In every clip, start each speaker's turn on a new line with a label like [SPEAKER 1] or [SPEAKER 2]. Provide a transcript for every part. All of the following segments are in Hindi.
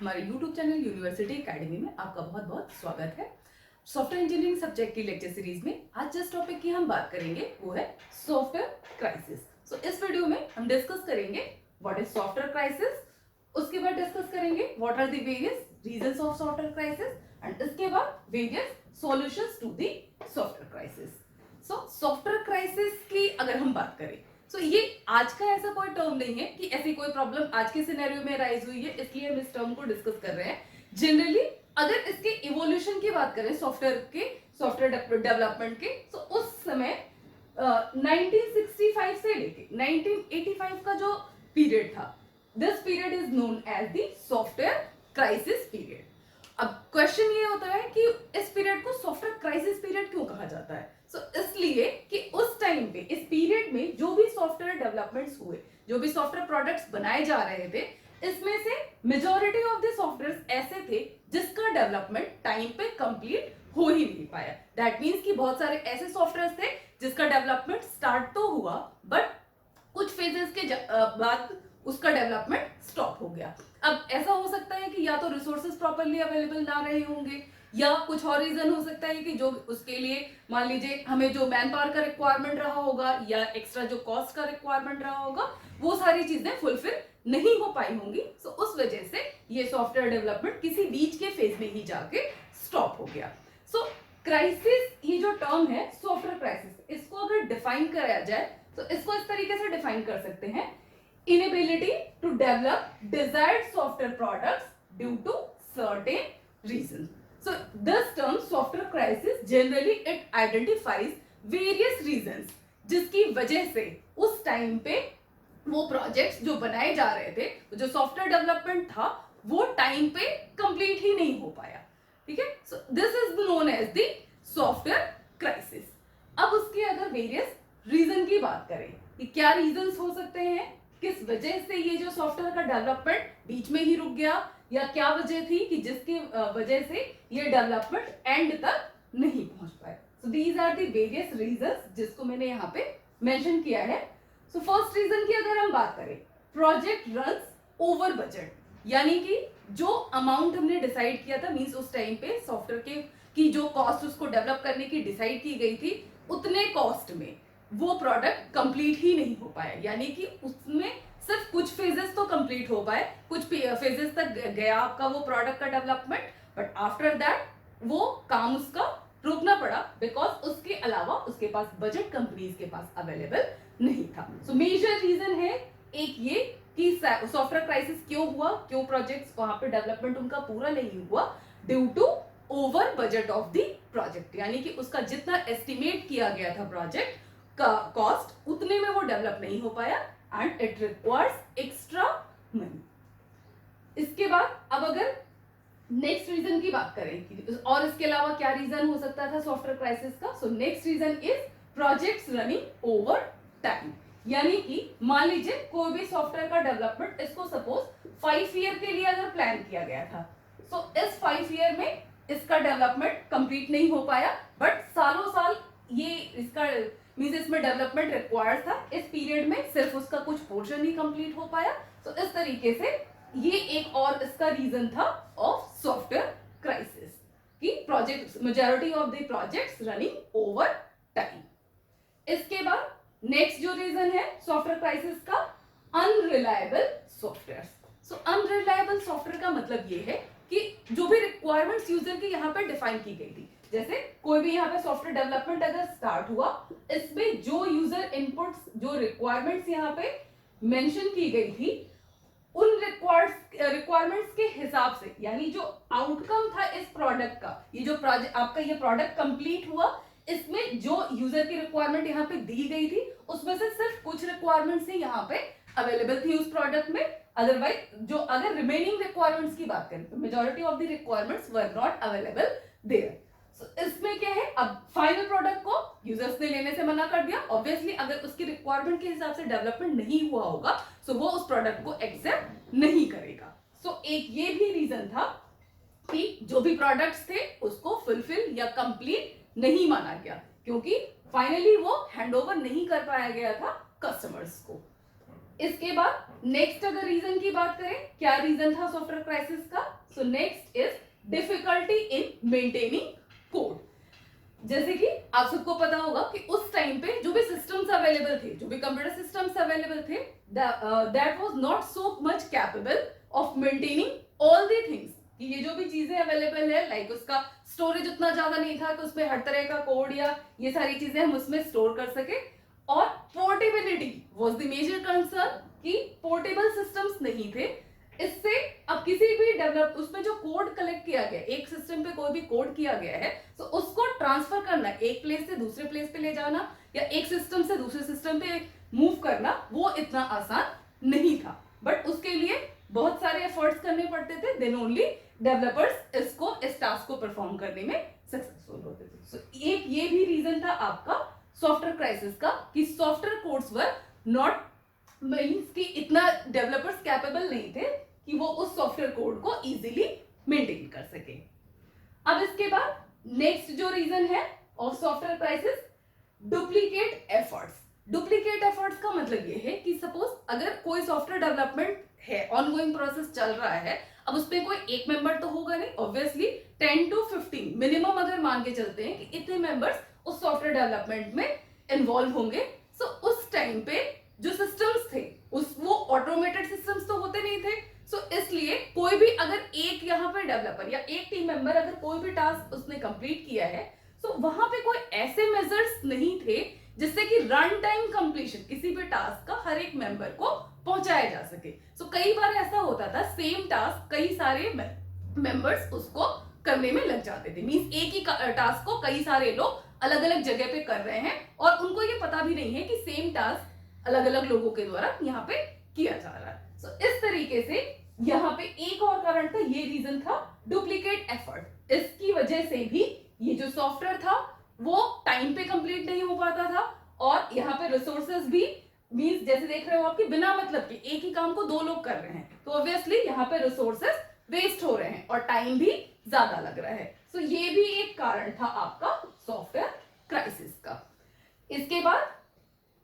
[SPEAKER 1] हमारे YouTube चैनल यूनिवर्सिटी एकेडमी में आपका बहुत बहुत स्वागत है। सॉफ्टवेयर इंजीनियरिंग सब्जेक्ट की लेक्चर सीरीज में आज जिस टॉपिक की हम बात करेंगे वो है सॉफ्टवेयर क्राइसिस। सो इस वीडियो में हम डिस्कस करेंगे व्हाट इज सॉफ्टवेयर क्राइसिस, उसके बाद डिस्कस करेंगे what are the various reasons of software crisis and इसके बाद various solutions to the software crisis. So software crisis की अगर हम बात करें ये आज का ऐसा कोई टर्म नहीं है कि ऐसी कोई प्रॉब्लम आज के सिनेरियो में राइज हुई है इसलिए हम इस टर्म को डिस्कस कर रहे हैं। जनरली अगर इसके इवोल्यूशन की बात करें सॉफ्टवेयर डेवलपमेंट के तो उस समय 1965 से लेके 1985 का जो पीरियड था, this period is known as the software crisis period. अब क्वेश्चन ये होता है कि इस पीरियड को सॉफ्टवेयर क्राइसिस पीरियड क्यों कहा जाता है। इसलिए कि उस टाइम पे इस पीरियड में जो भी सॉफ्टवेयर डेवलपमेंट्स हुए, जो भी सॉफ्टवेयर प्रोडक्ट्स बनाए जा रहे थे, इसमें से मेजॉरिटी ऑफ द सॉफ्टवेयर ऐसे थे जिसका डेवलपमेंट टाइम पे कंप्लीट हो ही नहीं पाया। दैट मीन्स कि बहुत सारे ऐसे सॉफ्टवेयर थे जिसका डेवलपमेंट स्टार्ट तो हुआ बट कुछ फेजेस के बाद उसका डेवलपमेंट स्टॉप हो गया। अब ऐसा हो सकता है कि या तो रिसोर्सेज प्रॉपर्ली अवेलेबल ना रहे होंगे या कुछ और रीजन हो सकता है कि जो उसके लिए मान लीजिए हमें जो मैन पावर का रिक्वायरमेंट रहा होगा या एक्स्ट्रा जो कॉस्ट का रिक्वायरमेंट रहा होगा वो सारी चीजें फुलफिल नहीं हो पाई होंगी। सो उस वजह से ये सॉफ्टवेयर डेवलपमेंट किसी बीच के फेज में ही जाके स्टॉप हो गया। सो क्राइसिस ये जो टर्म है सॉफ्टवेयर क्राइसिस, इसको अगर डिफाइन कराया जाए तो इसको इस तरीके से डिफाइन कर सकते हैं, inability to develop desired software products due to certain reasons. So this term software crisis generally it identifies various reasons जिसकी वजह से उस टाइम पे वो प्रोजेक्ट्स जो बनाए जा रहे थे, जो सॉफ्टवेयर डेवलपमेंट था वो टाइम पे कंप्लीट ही नहीं हो पाया। ठीक है, so this is known as the software crisis. अब उसके अगर वेरियस रीजन की बात करें कि क्या रीजंस हो सकते हैं, किस वजह से ये जो सॉफ्टवेयर का डेवलपमेंट बीच में ही रुक गया या क्या वजह थी कि जिसकी वजह से ये डेवलपमेंट एंड तक नहीं पहुंच पाए। So these are the various reasons जिसको मैंने यहाँ पे मेंशन किया है। सो फर्स्ट रीजन की अगर हम बात करें, प्रोजेक्ट रन्स ओवर बजट, यानी कि जो अमाउंट हमने डिसाइड किया था, मींस उस टाइम पे सॉफ्टवेयर की जो कॉस्ट उसको डेवलप करने की डिसाइड की गई थी उतने कॉस्ट में वो प्रोडक्ट कंप्लीट ही नहीं हो पाया, यानी कि उसमें सिर्फ कुछ फेजेस तो कंप्लीट हो पाए, कुछ फेजेस तक गया आपका वो प्रोडक्ट का डेवलपमेंट, बट आफ्टर दैट वो काम उसका रोकना पड़ा बिकॉज उसके अलावा उसके पास बजट कंपनीज के पास अवेलेबल नहीं था। सो मेजर रीजन है एक ये कि सॉफ्टवेयर क्राइसिस क्यों हुआ, क्यों प्रोजेक्ट्स वहां पे डेवलपमेंट उनका पूरा नहीं हुआ, due to over budget of the project, यानी कि उसका जितना एस्टिमेट किया गया था प्रोजेक्ट का कॉस्ट उतने में वो डेवलप नहीं हो पाया and it requires extra money. इसके बाद अब अगर नेक्स्ट रीजन की बात करें और इसके अलावा क्या रीजन हो सकता था सॉफ्टवेयर क्राइसिस का, so next reason is projects running over time, यानी कि मान लीजिए कोई भी सॉफ्टवेयर का डेवलपमेंट इसको सपोज 5 ईयर के लिए अगर प्लान किया गया था, सो इस 5 ईयर में इसका डेवलपमेंट कंप्लीट नहीं हो पाया बट सालों साल ये इसका मींस इसमें डेवलपमेंट रिक्वायर्ड था, इस पीरियड में सिर्फ उसका कुछ पोर्शन ही कंप्लीट हो पाया। तो इस तरीके से ये एक और इसका रीजन था ऑफ सॉफ्टवेयर क्राइसिस कि project majority of the projects running over time. इसके बाद नेक्स्ट जो रीजन है सॉफ्टवेयर क्राइसिस का, अनरिलायबल सॉफ्टवेयर। सो अनरिलायबल सॉफ्टवेयर का मतलब ये है कि जो भी रिक्वायरमेंट्स यूजर की यहाँ पे डिफाइन की गई थी, जैसे कोई भी यहाँ पे सॉफ्टवेयर डेवलपमेंट अगर स्टार्ट हुआ, इसमें जो यूजर इनपुट्स जो रिक्वायरमेंट्स यहाँ पे मेंशन की गई थी उन रिक्वायरमेंट्स के हिसाब से, यानी जो आउटकम था इस प्रोडक्ट का, ये जो प्रोजेक्ट आपका ये प्रोडक्ट कंप्लीट हुआ, इसमें जो यूजर की रिक्वायरमेंट यहाँ पे दी गई थी उसमें से सिर्फ कुछ रिक्वायरमेंट्स ही यहाँ पे अवेलेबल थी उस प्रोडक्ट में, अदरवाइज जो अगर रिमेनिंग रिक्वायरमेंट्स की बात करें तो majority of the requirements were not available there. इसमें क्या है, अब फाइनल प्रोडक्ट को यूजर्स ने लेने से मना कर दिया, ऑब्वियसली अगर उसकी रिक्वायरमेंट के हिसाब से डेवलपमेंट नहीं हुआ होगा सो वो उस प्रोडक्ट को एक्सेप्ट नहीं करेगा। सो एक ये भी रीजन था कि जो भी प्रोडक्ट्स थे उसको फुलफिल या कंप्लीट नहीं माना गया क्योंकि फाइनली वो हैंडओवर नहीं कर पाया गया था कस्टमर्स को। इसके बाद नेक्स्ट अगर रीजन की बात करें, क्या रीजन था सॉफ्टवेयर क्राइसिस का? So next is difficulty in maintaining code. जैसे कि आप सबको पता होगा कि उस टाइम पे जो भी सिस्टम्स अवेलेबल थे, जो भी कंप्यूटर सिस्टम्स अवेलेबल थे, that was not so much capable of maintaining all the things. ये जो भी चीजें अवेलेबल है, लाइक उसका स्टोरेज उतना ज्यादा नहीं था कि उसमें हर तरह का कोड या ये सारी चीजें हम उसमें स्टोर कर सके। और portability was the major concern, कि पोर्टेबल सिस्टम्स नहीं थे। इससे अब किसी भी डेवलप उसमें जो कोड कलेक्ट किया गया, एक सिस्टम पे कोई भी कोड किया गया है, तो उसको ट्रांसफर करना, एक प्लेस से दूसरे प्लेस पे ले जाना या एक सिस्टम से दूसरे सिस्टम पे मूव करना, वो इतना आसान नहीं था। बट उसके लिए बहुत सारे एफर्ट्स करने पड़ते थे, देन ओनली डेवलपर्स इस टास्क को परफॉर्म करने में सक्सेसफुल होते थे। सो एक ये भी रीजन था आपका सॉफ्टवेयर क्राइसिस का, कि software codes were not means कि इतना डेवलपर्स कैपेबल नहीं थे कि वो उस सॉफ्टवेयर कोड को इजीली मेंटेन कर सके। अब इसके बाद नेक्स्ट जो रीजन है of software crisis, duplicate efforts. Duplicate efforts का मतलब ये है कि सपोज अगर कोई सॉफ्टवेयर डेवलपमेंट है, ऑनगोइंग प्रोसेस चल रहा है, अब उसमें कोई एक मेंबर तो होगा नहीं, ऑब्वियसली 10 to 15 मिनिमम अगर मान के चलते हैं कि इतने मेंबर्स उस सॉफ्टवेयर डेवलपमेंट में इन्वॉल्व होंगे। सो उस टाइम पे जो सिस्टम्स थे वो ऑटोमेटेड सिस्टम्स तो होते नहीं थे। सो इसलिए कोई भी अगर एक यहाँ पे डेवलपर या एक टीम मेंबर अगर कोई भी टास्क उसने कंप्लीट किया है, तो वहां पे कोई ऐसे मेजर्स नहीं थे जिससे कि रन टाइम कंप्लीशन किसी भी टास्क का हर एक मेंबर को पहुंचाया जा सके। सो कई बार ऐसा होता था, सेम टास्क कई सारे मेंबर्स उसको करने में लग जाते थे, मींस एक ही टास्क को कई सारे लोग अलग अलग जगह पे कर रहे हैं और उनको ये पता भी नहीं है कि सेम टास्क अलग अलग लोगों के द्वारा यहाँ पे किया जा रहा है। सो इस तरीके से यहाँ पे एक और कारण था, ये रीजन था डुप्लीकेट एफर्ट। इसकी वजह से भी ये जो सॉफ्टवेयर था वो टाइम पे कंप्लीट नहीं हो पाता था और यहाँ पे रिसोर्सेज भी मींस जैसे देख रहे हो आपकी बिना मतलब के एक ही काम को दो लोग कर रहे हैं, तो ऑब्वियसली यहाँ पे रिसोर्सेज वेस्ट हो रहे हैं और टाइम भी ज्यादा लग रहा है। सो ये भी एक कारण था आपका सॉफ्टवेयर क्राइसिस का। इसके बाद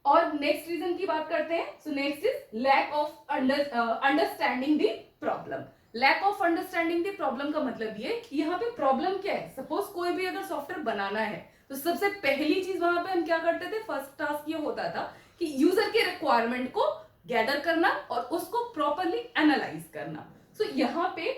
[SPEAKER 1] और नेक्स्ट रीजन की बात करते हैं। So next is lack of understanding the problem. Lack of understanding the problem का मतलब ये कि यहाँ पे प्रॉब्लम क्या है। सपोज कोई भी अगर सॉफ्टवेयर बनाना है तो सबसे पहली चीज वहां पे हम क्या करते थे, फर्स्ट टास्क ये होता था कि यूजर के रिक्वायरमेंट को गैदर करना और उसको प्रॉपरली एनालाइज करना। सो यहाँ पे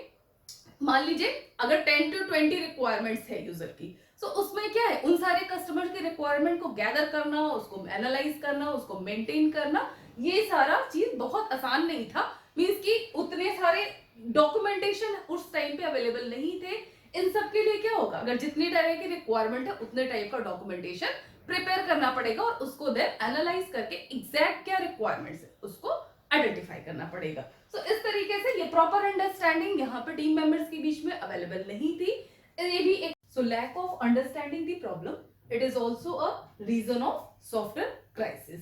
[SPEAKER 1] मान लीजिए अगर 10 to 20 रिक्वायरमेंट्स है यूजर की, तो उसमें क्या है, उन सारे कस्टमर के रिक्वायरमेंट को गैदर करना, उसको एनालाइज करना, उसको मेंटेन करना, ये सारा चीज बहुत आसान नहीं था। मींस कि उतने सारे डॉक्यूमेंटेशन उस टाइम पे अवेलेबल नहीं थे। इन सब के लिए क्या होगा, अगर जितनी तरह की रिक्वायरमेंट है उतने टाइप का डॉक्यूमेंटेशन प्रिपेयर करना पड़ेगा और उसको देन एनालाइज करके एग्जैक्ट क्या रिक्वायरमेंट्स है उसको आइडेंटिफाई करना पड़ेगा। सो इस तरीके से ये प्रॉपर अंडरस्टैंडिंग यहाँ पे टीम मेंबर्स के बीच में अवेलेबल नहीं थी। ये भी एक so lack of understanding the problem, it is also a reason of software crisis.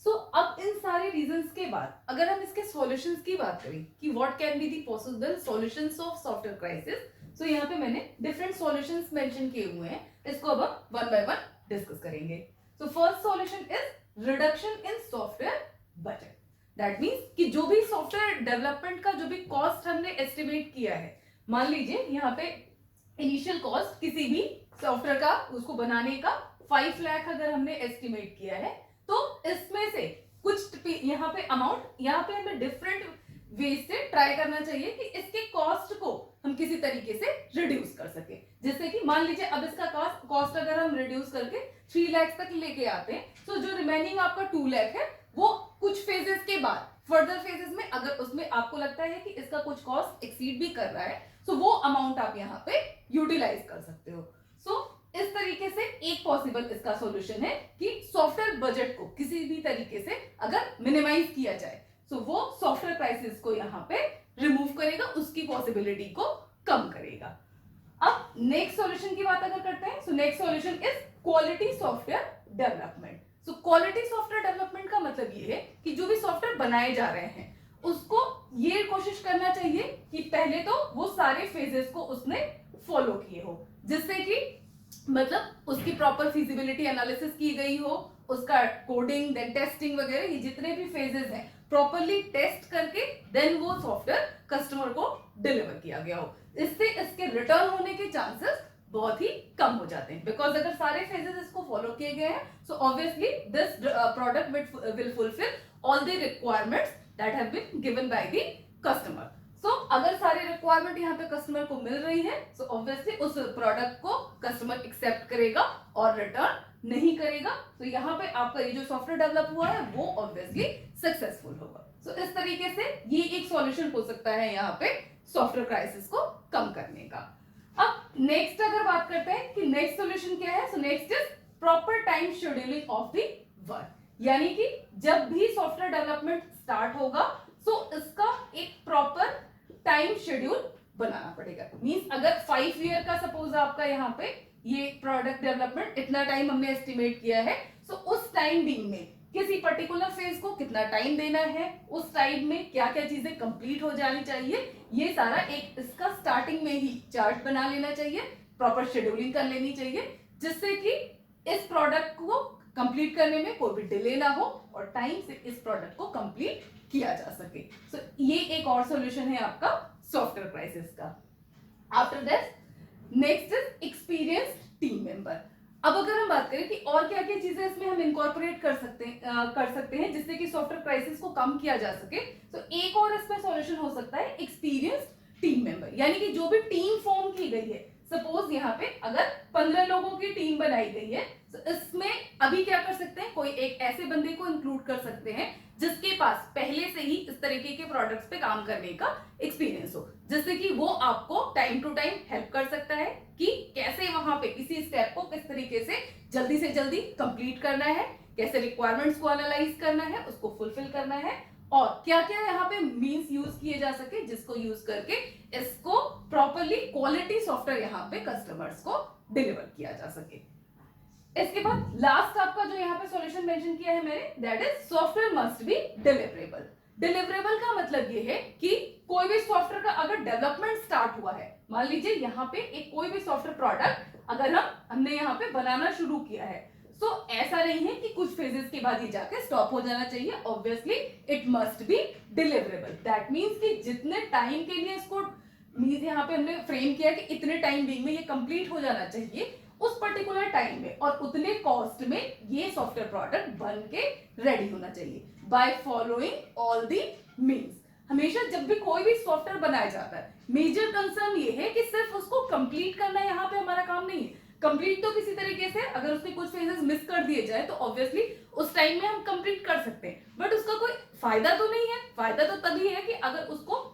[SPEAKER 1] So अब इन सारे रीजंस के बाद अगर हम इसके सॉल्यूशंस की बात करें कि what can be the possible solutions of software crisis, so यहाँ पे मैंने डिफरेंट सॉल्यूशंस मेंशन किए हुए हैं, इसको अब हम वन बाय वन डिस्कस करेंगे। So first solution is reduction in software budget. That means कि जो भी सॉफ्टवेयर डेवलपमेंट का जो भी कॉस्ट हमने एस्टिमेट किया है, मान लीजिए यहाँ पे इनिशियल कॉस्ट किसी भी सॉफ्टवेयर का उसको बनाने का 5 लाख अगर हमने एस्टिमेट किया है, तो इसमें से कुछ यहाँ पे अमाउंट यहाँ पे हमें डिफरेंट वेज से ट्राई करना चाहिए कि इसके कॉस्ट को हम किसी तरीके से रिड्यूस कर सके। जैसे कि मान लीजिए अब इसका कॉस्ट अगर हम रिड्यूस करके 3 लाख तक लेके आते हैं, तो जो रिमेनिंग आपका 2 लाख है वो कुछ फेजेस के बाद फर्दर फेजेस में अगर उसमें आपको लगता है कि इसका कुछ कॉस्ट एक्सीड भी कर रहा है, तो वो अमाउंट आप यहाँ पे यूटिलाइज कर सकते हो। सो इस तरीके से एक पॉसिबल इसका सॉल्यूशन है कि सॉफ्टवेयर बजट को किसी भी तरीके से अगर मिनिमाइज किया जाए, तो वो सॉफ्टवेयर प्राइसेस को यहाँ पे रिमूव करेगा, उसकी पॉसिबिलिटी को कम करेगा। अब नेक्स्ट सॉल्यूशन की बात अगर करते हैं, so next solution is quality software development. So quality software development का मतलब ये है कि जो भी सॉफ्टवेयर बनाए जा रहे हैं उसको ये कोशिश करना चाहिए कि पहले तो वो सारे फेजेस को उसने फॉलो किए हो, जिससे कि मतलब उसकी प्रॉपर फिजिबिलिटी एनालिसिस की गई हो, उसका कोडिंग देन टेस्टिंग वगैरह ये जितने भी फेजेस हैं प्रॉपरली टेस्ट करके देन वो सॉफ्टवेयर कस्टमर को डिलीवर किया गया हो। इससे इसके रिटर्न होने के चांसेस बहुत ही कम हो जाते हैं, बिकॉज अगर सारे फेजेस इसको फॉलो किए गए हैं so obviously this product will fulfil all the requirements that have been given by the customer. So अगर सारे रिक्वायरमेंट यहाँ पे कस्टमर को मिल रही है सो ऑब्वियसली उस प्रोडक्ट को कस्टमर एक्सेप्ट करेगा और रिटर्न नहीं करेगा। तो यहाँ पे आपका ये जो सॉफ्टवेयर डेवलप हुआ है वो ऑब्वियसली सक्सेसफुल होगा। सो इस तरीके से ये एक सॉल्यूशन हो सकता है यहाँ पे सॉफ्टवेयर क्राइसिस को कम करने का। अब नेक्स्ट अगर बात करते हैं कि नेक्स्ट सॉल्यूशन क्या है, सो next is proper time scheduling of the work. यानी कि जब भी सॉफ्टवेयर डेवलपमेंट स्टार्ट होगा सो इसका एक प्रॉपर टाइम शेड्यूल बनाना पड़ेगा। मींस अगर 5 ईयर का सपोज आपका यहाँ पे ये प्रोडक्ट डेवलपमेंट इतना टाइम हमने एस्टिमेट किया है, सो उस टाइम बीइंग में किसी पर्टिकुलर फेज को कितना टाइम देना है, उस टाइम में क्या क्या चीजें कंप्लीट हो जानी चाहिए, ये सारा एक इसका स्टार्टिंग में ही चार्ट बना लेना चाहिए, प्रॉपर शेड्यूलिंग कर लेनी चाहिए, जिससे कि इस प्रोडक्ट को कंप्लीट करने में कोई भी डिले ना हो और टाइम से इस प्रोडक्ट को कंप्लीट किया जा सके। सो ये एक और सॉल्यूशन है आपका सॉफ्टवेयर क्राइसिस का। After this next is experienced team member. अब अगर हम बात करें कि और क्या क्या चीजें इसमें हम इनकॉर्पोरेट कर सकते हैं जिससे कि सॉफ्टवेयर क्राइसिस को कम किया जा सके, तो एक और इसमें सॉल्यूशन हो सकता है एक्सपीरियंस्ड टीम मेंबर। यानी कि जो भी टीम फॉर्म की गई है, सपोज यहाँ पे अगर 15 लोगों की टीम बनाई गई है तो इसमें अभी क्या कर सकते हैं, कोई एक ऐसे बंदे को इंक्लूड कर सकते हैं जिसके पास पहले से ही इस तरीके के प्रोडक्ट्स पे काम करने का एक्सपीरियंस हो, जिससे कि वो आपको टाइम टू टाइम हेल्प कर सकता है कि कैसे वहां पे किसी स्टेप को किस तरीके से जल्दी कंप्लीट करना है, कैसे रिक्वायरमेंट्स को एनालाइज करना है, उसको फुलफिल करना है और क्या क्या यहाँ पे मीन्स यूज किए जा सके जिसको यूज करके इसको प्रॉपरली क्वालिटी सॉफ्टवेयर यहाँ पे कस्टमर्स को डिलीवर किया जा सके। इसके बाद लास्ट आपका जो यहाँ पे सॉल्यूशन मेंशन किया है मैंने, that is software must be deliverable. Deliverable का मतलब ये है कि कोई भी सॉफ्टवेयर का अगर डेवलपमेंट स्टार्ट हुआ है, मान लीजिए यहाँ पे एक कोई भी सॉफ्टवेयर प्रोडक्ट अगर हमने यहाँ पे बनाना शुरू किया है, तो ऐसा नहीं है कि कुछ फेजेस के बाद ये जाके स्टॉप हो जाना चाहिए। Obviously it must be deliverable. That means कि जितने टाइम के लिए इसको मींस यहाँ पे हमने फ्रेम किया कि इतने टाइम बीइंग में ये कंप्लीट हो जाना चाहिए, उस पर्टिकुलर टाइम में और उतने कॉस्ट में ये सॉफ्टवेयर प्रोडक्ट बन के रेडी होना चाहिए by following all the means. हमेशा जब भी कोई भी सॉफ्टवेयर बनाया जाता है, मेजर कंसर्न ये है कि सिर्फ उसको कंप्लीट करना यहाँ पे हमारा काम नहीं है। कंप्लीट तो किसी तरीके से अगर उसके कुछ फेजेस मिस कर दिए जाए तो ऑब्वियसली उस टाइम में हम कंप्लीट कर सकते हैं, बट उसका कोई फायदा तो नहीं है। फायदा तो तभी है कि अगर उसको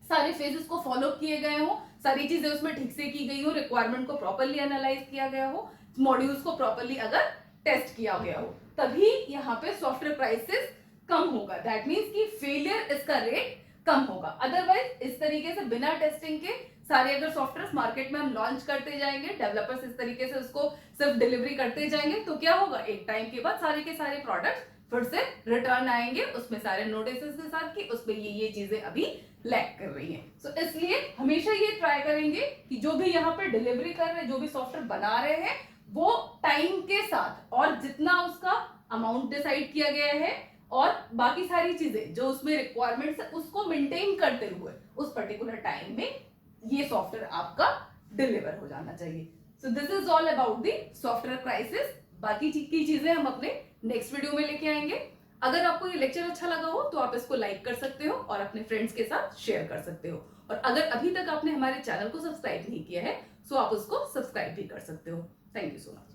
[SPEAKER 1] सारे फेजेस को फॉलो किए गए हो, सारी चीजें उसमें ठीक से की गई हो, रिक्वायरमेंट को प्रॉपर्ली एनालाइज किया गया हो, मॉड्यूल्स को प्रॉपर्ली अगर टेस्ट किया गया हो, तभी यहाँ पे सॉफ्टवेयर क्राइसिस कम होगा। दैट मीन्स कि फेलियर इसका रेट कम होगा। अदरवाइज इस तरीके से बिना टेस्टिंग के सारे अगर सॉफ्टवेयर मार्केट में हम लॉन्च करते जाएंगे, डेवलपर्स इस तरीके से उसको सिर्फ डिलीवरी करते जाएंगे, तो क्या होगा, एक टाइम के बाद सारे के सारे प्रोडक्ट्स फिर से रिटर्न आएंगे उसमें सारे नोटिसेस के साथ कि उसमें ये चीजें अभी लैग कर रही हैं। सो इसलिए हमेशा ये ट्राई करेंगे कि जो भी यहाँ पे डिलीवरी कर रहे हैं, जो भी सॉफ्टवेयर बना रहे हैं, वो टाइम के साथ और जितना उसका अमाउंट डिसाइड किया गया है और बाकी सारी चीजें जो उसमें रिक्वायरमेंट्स है उसको मेंटेन करते हुए उस पर्टिकुलर टाइम में ये सॉफ्टवेयर आपका डिलीवर हो जाना चाहिए। सो this is all about the software crisis. बाकी की चीजें हम अपने नेक्स्ट वीडियो में लेके आएंगे। अगर आपको ये लेक्चर अच्छा लगा हो तो आप इसको लाइक कर सकते हो और अपने फ्रेंड्स के साथ शेयर कर सकते हो, और अगर अभी तक आपने हमारे चैनल को सब्सक्राइब नहीं किया है तो आप उसको सब्सक्राइब भी कर सकते हो। Thank you so much.